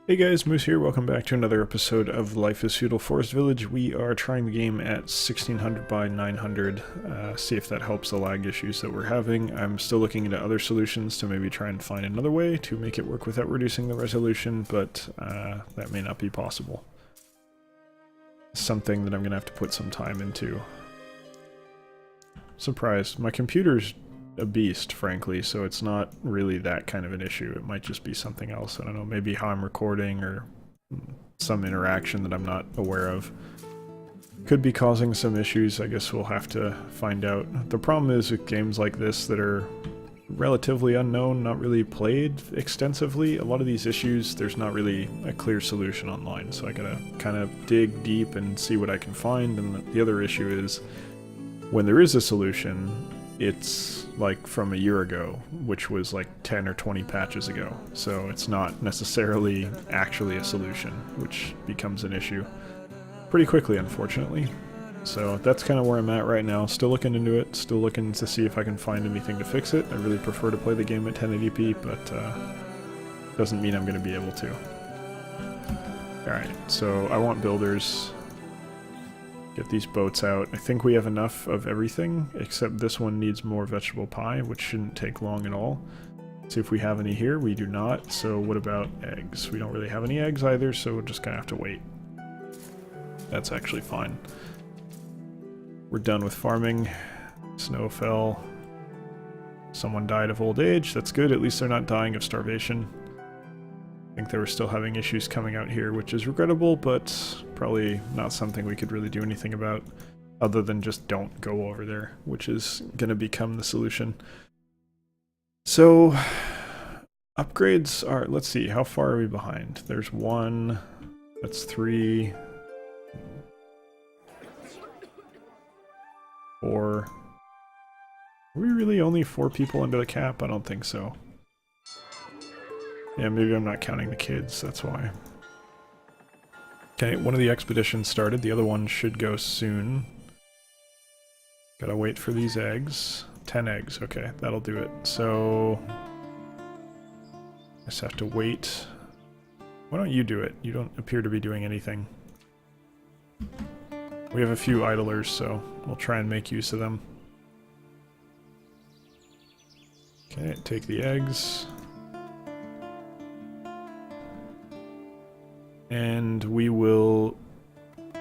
Hey guys, Moose here. Welcome back to another episode of Life is Feudal Forest Village. We are trying the game at 1600 by 900, see if that helps the lag issues that we're having. I'm still looking into other solutions to maybe try and find another way to make it work without reducing the resolution, but that may not be possible. Something that I'm going to have to put some time into. Surprised. My computer's a beast, frankly, so it's not really that kind of an issue. It might just be something else. I don't know, maybe how I'm recording or some interaction that I'm not aware of. Could be causing some issues. I guess we'll have to find out. The problem is with games like this that are relatively unknown, not really played extensively, a lot of these issues, there's not really a clear solution online, so I gotta kind of dig deep and see what I can find. And the other issue is, when there is a solution, it's like from a year ago, which was like 10 or 20 patches ago. So it's not necessarily actually a solution, which becomes an issue pretty quickly, unfortunately. So that's kind of where I'm at right now. Still looking into it, still looking to see if I can find anything to fix it. I really prefer to play the game at 1080p, but doesn't mean I'm going to be able to. Alright, so I want builders. Get these boats out. I think we have enough of everything, except this one needs more vegetable pie, which shouldn't take long at all. See if we have any here. We do not. So what about eggs? We don't really have any eggs either, so we're just gonna have to wait. That's actually fine. We're done with farming. Snow fell. Someone died of old age. That's good. At least they're not dying of starvation. I think they were still having issues coming out here, which is regrettable, but probably not something we could really do anything about, other than just don't go over there, which is going to become the solution. So, upgrades are, let's see, how far are we behind? There's one, that's 3, 4. Are we really only 4 people under the cap? I don't think so. Yeah, maybe I'm not counting the kids, that's why. Okay, one of the expeditions started, the other one should go soon. Gotta wait for these eggs. 10 eggs, okay, that'll do it. So, I just have to wait. Why don't you do it? You don't appear to be doing anything. We have a few idlers, so we'll try and make use of them. Okay, take the eggs. And we will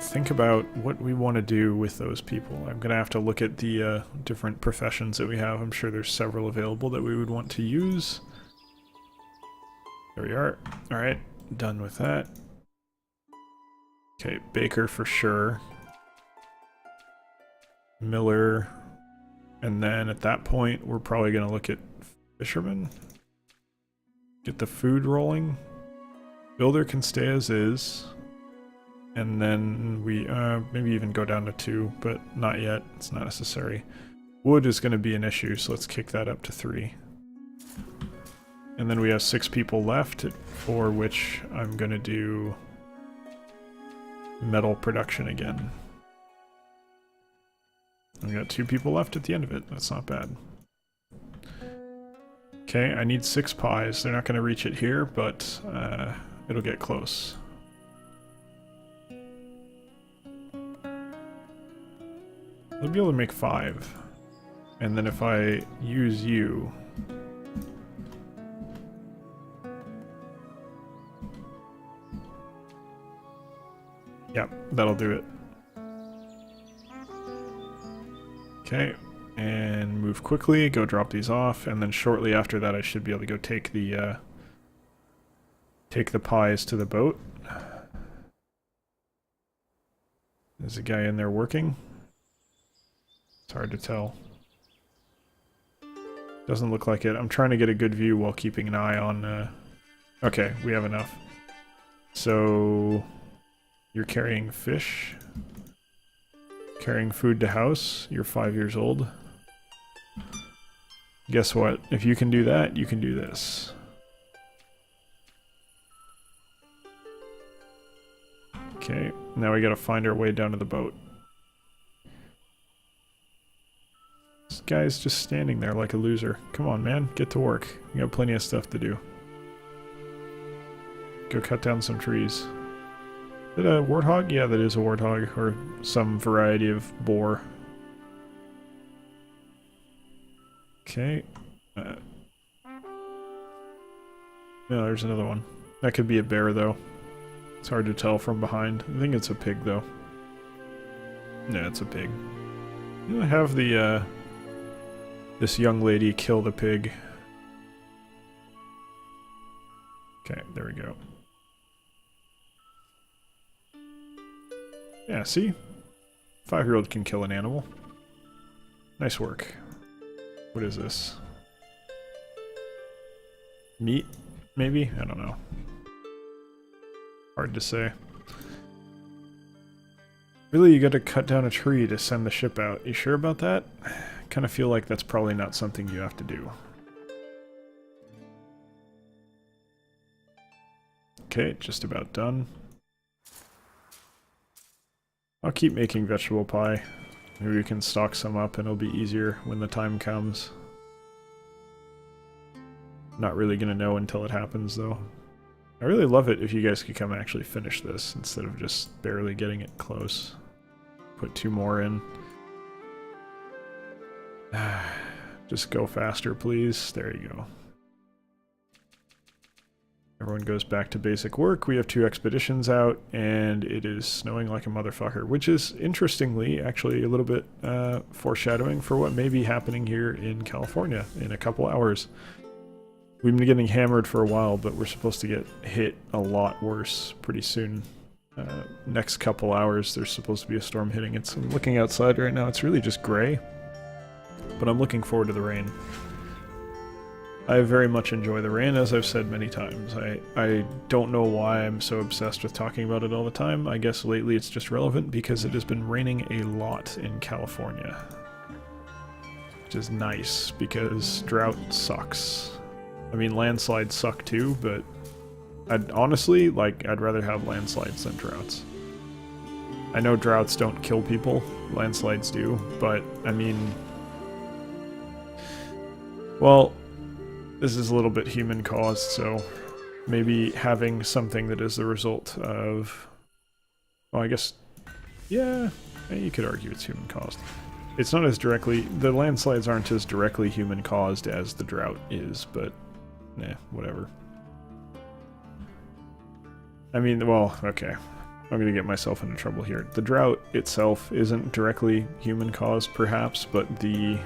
think about what we want to do with those people. I'm going to have to look at the different professions that we have. I'm sure there's several available that we would want to use. There we are. Alright, done with that. Okay, baker for sure. Miller. And then at that point, we're probably going to look at fishermen. Get the food rolling. Builder can stay as is, and then we maybe even go down to 2, but not yet. It's not necessary. Wood is going to be an issue, so let's kick that up to 3. And then we have 6 people left, for which I'm going to do metal production again. We got 2 people left at the end of it. That's not bad. Okay, I need 6 pies. They're not going to reach it here, but it'll get close. I'll be able to make 5. And then if I use you... Yep, that'll do it. Okay, and move quickly, go drop these off, and then shortly after that I should be able to go take the pies to the boat. There's a guy in there working. It's hard to tell. Doesn't look like it. I'm trying to get a good view while keeping an eye on... Okay, we have enough. So... You're carrying fish. Carrying food to house. You're 5 years old. Guess what? If you can do that, you can do this. Okay, now we gotta find our way down to the boat. This guy's just standing there like a loser. Come on, man, get to work. You got plenty of stuff to do. go cut down some trees. Is it a warthog? Yeah, that is a warthog, or some variety of boar. Okay. Yeah, there's another one. That could be a bear, though. It's hard to tell from behind. I think it's a pig, though. Yeah, it's a pig. I'm gonna have the, this young lady kill the pig. Okay, there we go. Yeah, see? 5-year-old can kill an animal. Nice work. What is this? Meat? Maybe? I don't know. Hard to say. Really, you gotta cut down a tree to send the ship out. You sure about that? Kind of feel like that's probably not something you have to do. Okay, just about done. I'll keep making vegetable pie. Maybe we can stock some up and it'll be easier when the time comes. Not really gonna know until it happens, though. I really love it if you guys could come and actually finish this instead of just barely getting it close. Put 2 more in. Just go faster, please. There you go. Everyone goes back to basic work. We have 2 expeditions out, and it is snowing like a motherfucker, which is, interestingly, actually a little bit foreshadowing for what may be happening here in California in a couple hours. We've been getting hammered for a while, but we're supposed to get hit a lot worse pretty soon. Next couple hours, there's supposed to be a storm hitting. I'm looking outside right now, it's really just gray, but I'm looking forward to the rain. I very much enjoy the rain, as I've said many times. I don't know why I'm so obsessed with talking about it all the time. I guess lately it's just relevant because it has been raining a lot in California. Which is nice, because drought sucks. I mean, landslides suck too, but I'd honestly, I'd rather have landslides than droughts. I know droughts don't kill people, landslides do, but, I mean... Well... This is a little bit human-caused, so maybe having something that is the result of... Well, I guess... Yeah, you could argue it's human-caused. It's not as directly... The landslides aren't as directly human-caused as the drought is, but... whatever. I mean, well, okay. I'm gonna get myself into trouble here. The drought itself isn't directly human-caused, perhaps, but the...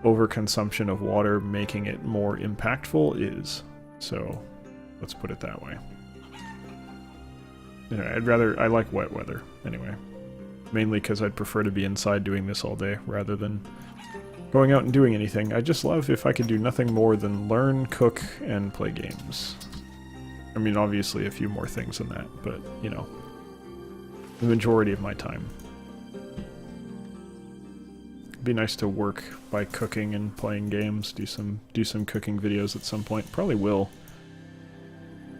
overconsumption of water making it more impactful is. So, let's put it that way. Anyway, I like wet weather, anyway. Mainly because I'd prefer to be inside doing this all day, rather than going out and doing anything. I just love if I could do nothing more than learn, cook, and play games. I mean, obviously a few more things than that, but, you know, the majority of my time. It'd be nice to work by cooking and playing games, do some cooking videos at some point. Probably will.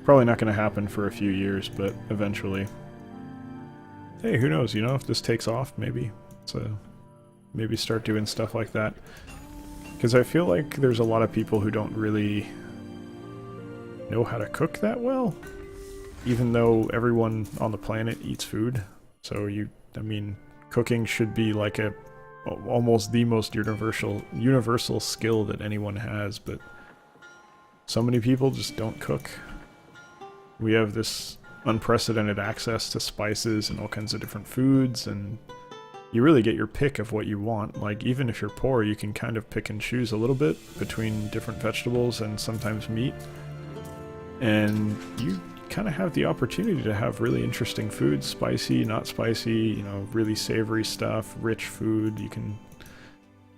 Probably not going to happen for a few years, but eventually. Hey, who knows, you know, if this takes off, maybe. So, maybe start doing stuff like that. Because I feel like there's a lot of people who don't really know how to cook that well. Even though everyone on the planet eats food. So I mean, cooking should be like almost the most universal skill that anyone has, but so many people just don't cook. We have this unprecedented access to spices and all kinds of different foods, and you really get your pick of what you want. Like, even if you're poor, you can kind of pick and choose a little bit between different vegetables and sometimes meat. And you kind of have the opportunity to have really interesting foods, spicy, not spicy, you know, really savory stuff, rich food.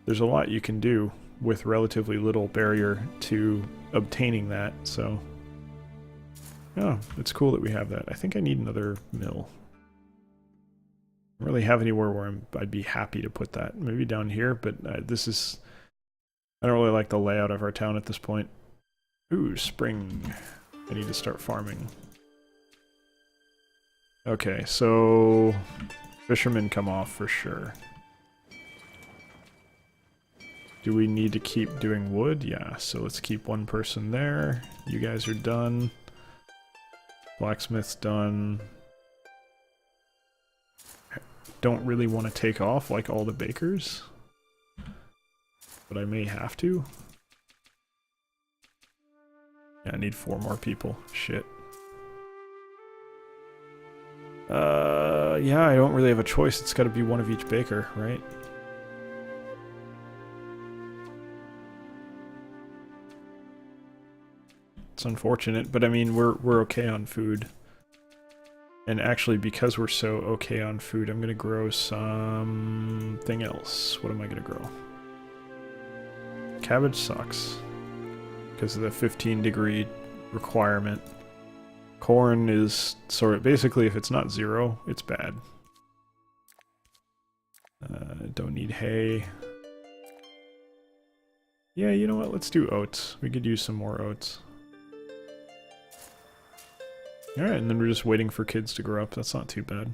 There's a lot you can do with relatively little barrier to obtaining that, so... Oh, it's cool that we have that. I think I need another mill. I don't really have anywhere where I'd be happy to put that. Maybe down here, but I don't really like the layout of our town at this point. Ooh, spring. I need to start farming. Okay, so... Fishermen come off for sure. Do we need to keep doing wood? Yeah, so let's keep one person there. You guys are done. Blacksmith's done. I don't really want to take off like all the bakers, but I may have to. Yeah, I need 4 more people. Shit. Yeah, I don't really have a choice. It's got to be one of each baker, right? It's unfortunate, but I mean, we're okay on food. And actually, because we're so okay on food, I'm gonna grow something else. What am I gonna grow? Cabbage sucks because of the 15-degree requirement. Corn is sort of basically, if it's not 0, it's bad. Don't need hay. Yeah, you know what? Let's do oats. We could use some more oats. Alright, and then we're just waiting for kids to grow up. That's not too bad.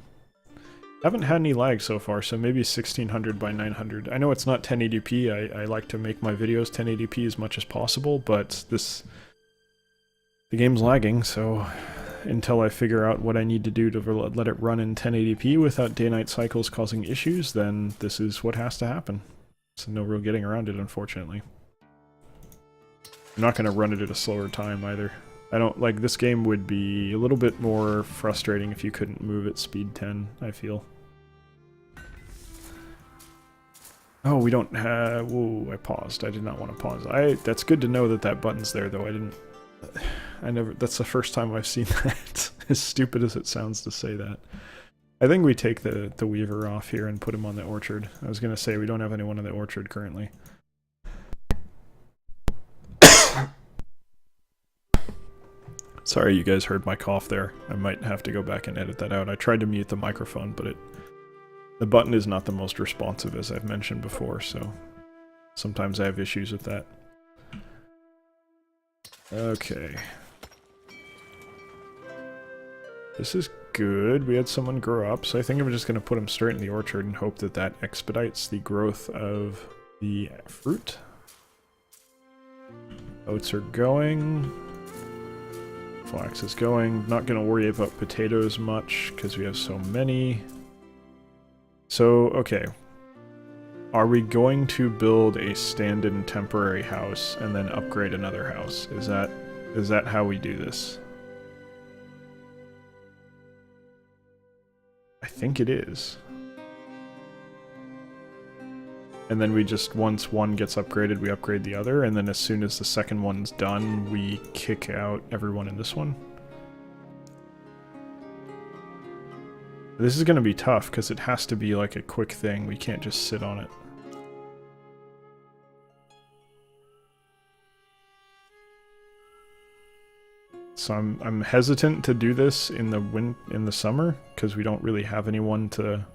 Haven't had any lag so far, so maybe 1600 by 900. I know it's not 1080p. I like to make my videos 1080p as much as possible, but the game's lagging, so until I figure out what I need to do to let it run in 1080p without day-night cycles causing issues, then this is what has to happen. So no real getting around it, unfortunately. I'm not going to run it at a slower time either. I don't like this game would be a little bit more frustrating if you couldn't move at speed 10, I feel. Oh, we don't have... Whoa, I paused. I did not want to pause. That's good to know that that button's there, though. That's the first time I've seen that. As stupid as it sounds to say that. I think we take the weaver off here and put him on the orchard. I was going to say we don't have anyone in the orchard currently. Sorry you guys heard my cough there. I might have to go back and edit that out. I tried to mute the microphone, but the button is not the most responsive, as I've mentioned before, so sometimes I have issues with that. Okay. This is good. We had someone grow up, so I think I'm just going to put him straight in the orchard and hope that that expedites the growth of the fruit. Oats are going. Flax is going. Not going to worry about potatoes much because we have so many. So, okay. Are we going to build a stand-in temporary house and then upgrade another house? Is that how we do this? I think it is. And then we just, once one gets upgraded, we upgrade the other, and then as soon as the second one's done, we kick out everyone in this one. This is going to be tough, because it has to be like a quick thing. We can't just sit on it. So I'm hesitant to do this in the summer, because we don't really have anyone to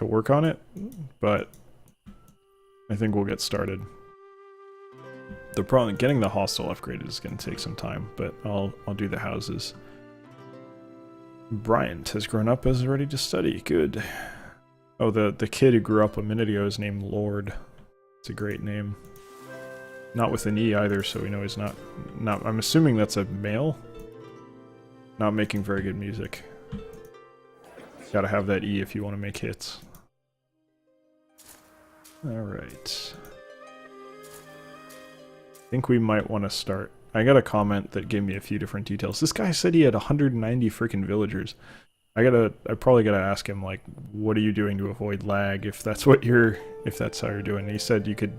work on it, but I think we'll get started. The problem, getting the hostel upgraded is going to take some time, but I'll do the houses. Bryant has grown up and is ready to study. Good. Oh, the kid who grew up a minute ago is named Lord. It's a great name. Not with an E either, so we know he's not. I'm assuming that's a male. Not making very good music. Gotta have that E if you want to make hits. Alright. I think we might want to start. I got a comment that gave me a few different details. This guy said he had 190 freaking villagers. I probably gotta ask him, like, what are you doing to avoid lag if that's how you're doing. He said you could,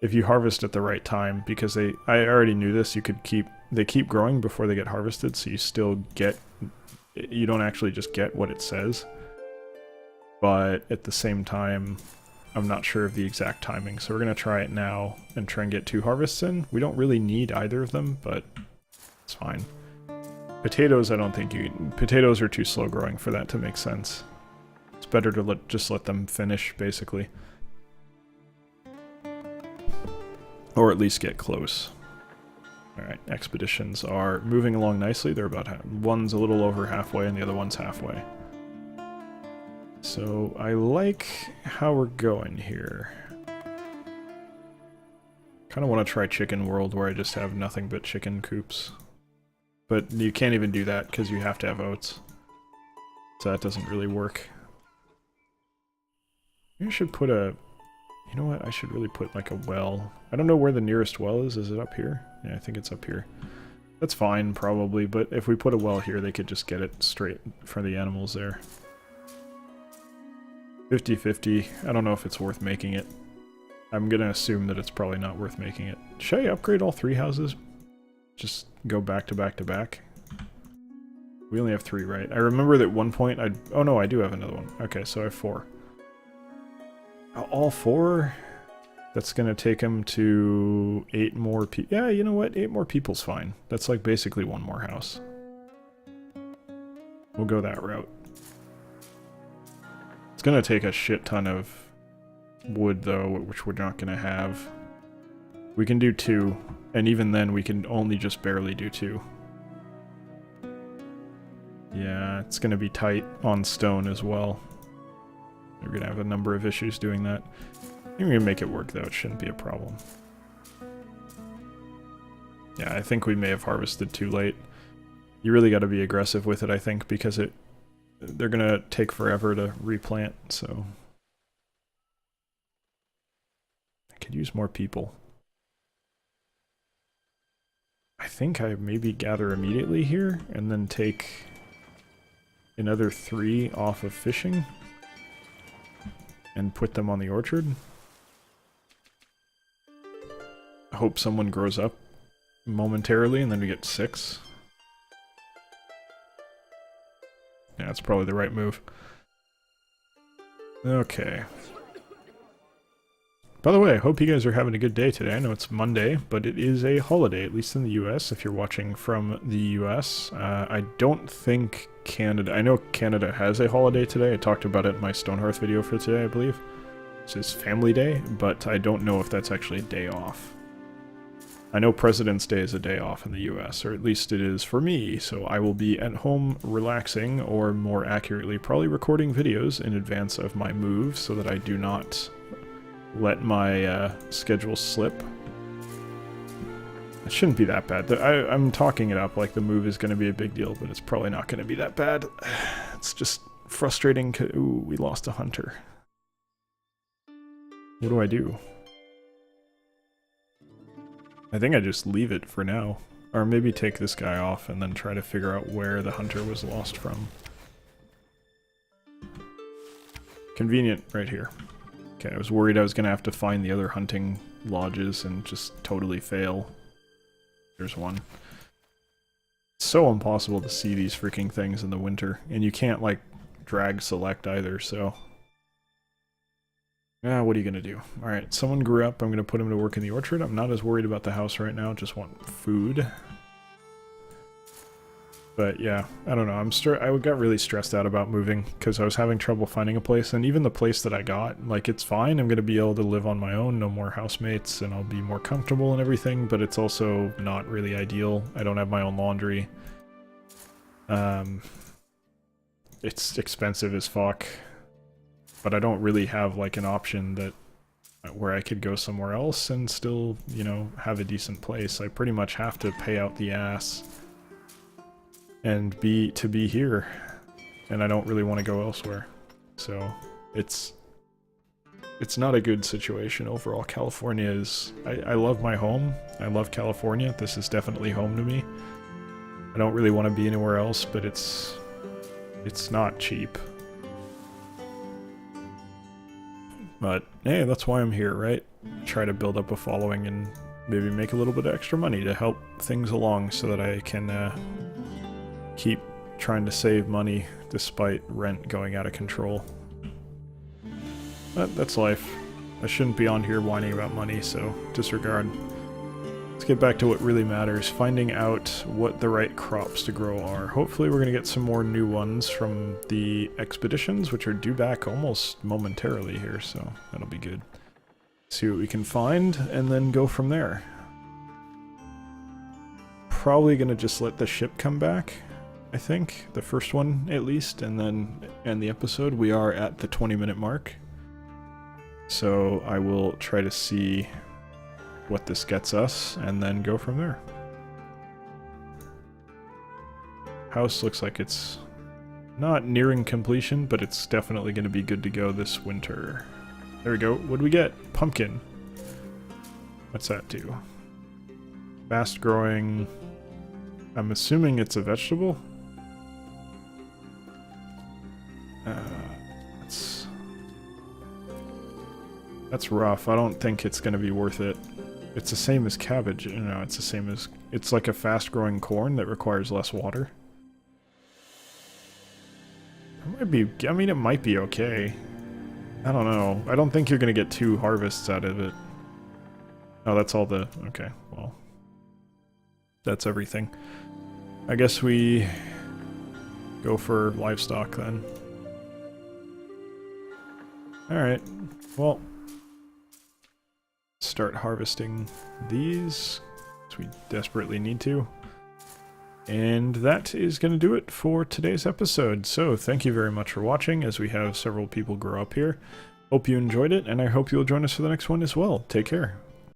if you harvest at the right time, because I already knew this, they keep growing before they get harvested, so you don't actually just get what it says. But at the same time, I'm not sure of the exact timing, so we're going to try it now and try and get 2 harvests in. We don't really need either of them, but it's fine. Potatoes, I don't think potatoes are too slow growing for that to make sense. It's better to just let them finish, basically. Or at least get close. Alright, expeditions are moving along nicely. They're about one's a little over halfway and the other one's halfway. So I like how we're going here. Kind of want to try Chicken World where I just have nothing but chicken coops. But you can't even do that because you have to have oats. So that doesn't really work. Maybe I should put a... You know what? I should really put like a well. I don't know where the nearest well is. Is it up here? Yeah, I think it's up here. That's fine, probably, but if we put a well here, they could just get it straight for the animals there. 50-50. I don't know if it's worth making it. I'm gonna assume that it's probably not worth making it. Should I upgrade all 3 houses? Just go back to back to back? We only have 3, right? I remember that at one point I... Oh no, I do have another one. Okay, so I have 4. All 4? That's gonna take them to 8 more people. Yeah, you know what? 8 more people's fine. That's like basically 1 more house. We'll go that route. It's gonna take a shit ton of wood though, which we're not gonna have. We can do 2, and even then we can only just barely do 2. Yeah, it's gonna be tight on stone as well. We're gonna have a number of issues doing that. I think we're gonna make it work though, it shouldn't be a problem. Yeah, I think we may have harvested too late. You really gotta be aggressive with it, I think, because they're gonna take forever to replant, so... I could use more people. I think I maybe gather immediately here, and then take another 3 off of fishing, and put them on the orchard. I hope someone grows up momentarily, and then we get 6. Yeah, that's probably the right move. Okay. By the way, I hope you guys are having a good day today. I know it's Monday, but it is a holiday, at least in the US, if you're watching from the US. I don't think Canada... I know Canada has a holiday today. I talked about it in my Stonehearth video for today, I believe. This is Family Day, but I don't know if that's actually a day off. I know President's Day is a day off in the US, or at least it is for me, so I will be at home relaxing, or more accurately, probably recording videos in advance of my move so that I do not let my schedule slip. It shouldn't be that bad. I'm talking it up like the move is going to be a big deal, but it's probably not going to be that bad. It's just frustrating. Ooh, we lost a hunter. What do I do? I think I just leave it for now. Or maybe take this guy off and then try to figure out where the hunter was lost from. Convenient right here. Okay, I was worried I was going to have to find the other hunting lodges and just totally fail. There's one. It's so impossible to see these freaking things in the winter. And you can't, like, drag select either, so... what are you gonna do? Alright, someone grew up, I'm gonna put him to work in the orchard. I'm not as worried about the house right now, just want food. But yeah, I don't know, I got really stressed out about moving, because I was having trouble finding a place, and even the place that I got, like, it's fine, I'm gonna be able to live on my own, no more housemates, and I'll be more comfortable and everything, but it's also not really ideal. I don't have my own laundry. It's expensive as fuck. But I don't really have, like, an option that where I could go somewhere else and still, you know, have a decent place. I pretty much have to pay out the ass and be here. And I don't really want to go elsewhere. So, it's not a good situation overall. California is... I love my home. I love California. This is definitely home to me. I don't really want to be anywhere else, but it's not cheap. But, hey, that's why I'm here, right? Try to build up a following and maybe make a little bit of extra money to help things along so that I can keep trying to save money despite rent going out of control. But that's life. I shouldn't be on here whining about money, so disregard. Let's get back to what really matters, finding out what the right crops to grow are. Hopefully we're going to get some more new ones from the expeditions, which are due back almost momentarily here, so that'll be good. See what we can find, and then go from there. Probably going to just let the ship come back, I think. The first one, at least, and then end the episode. We are at the 20-minute mark. So I will try to see what this gets us, and then go from there. house looks like it's not nearing completion, but it's definitely going to be good to go this winter. There we go. What do we get? Pumpkin. What's that do? Fast growing. I'm assuming it's a vegetable. That's rough. I don't think it's going to be worth it. It's the same as cabbage. No, it's the same as... It's like a fast-growing corn that requires less water. It might be... I mean, it might be okay. I don't know. I don't think you're going to get 2 harvests out of it. Oh, that's all the... Okay, well. That's everything. I guess we go for livestock then. Alright. Well... Start harvesting these, as we desperately need to. And that is going to do it for today's episode. So thank you very much for watching, as we have several people grow up here. Hope you enjoyed it, and I hope you'll join us for the next one as well. Take care.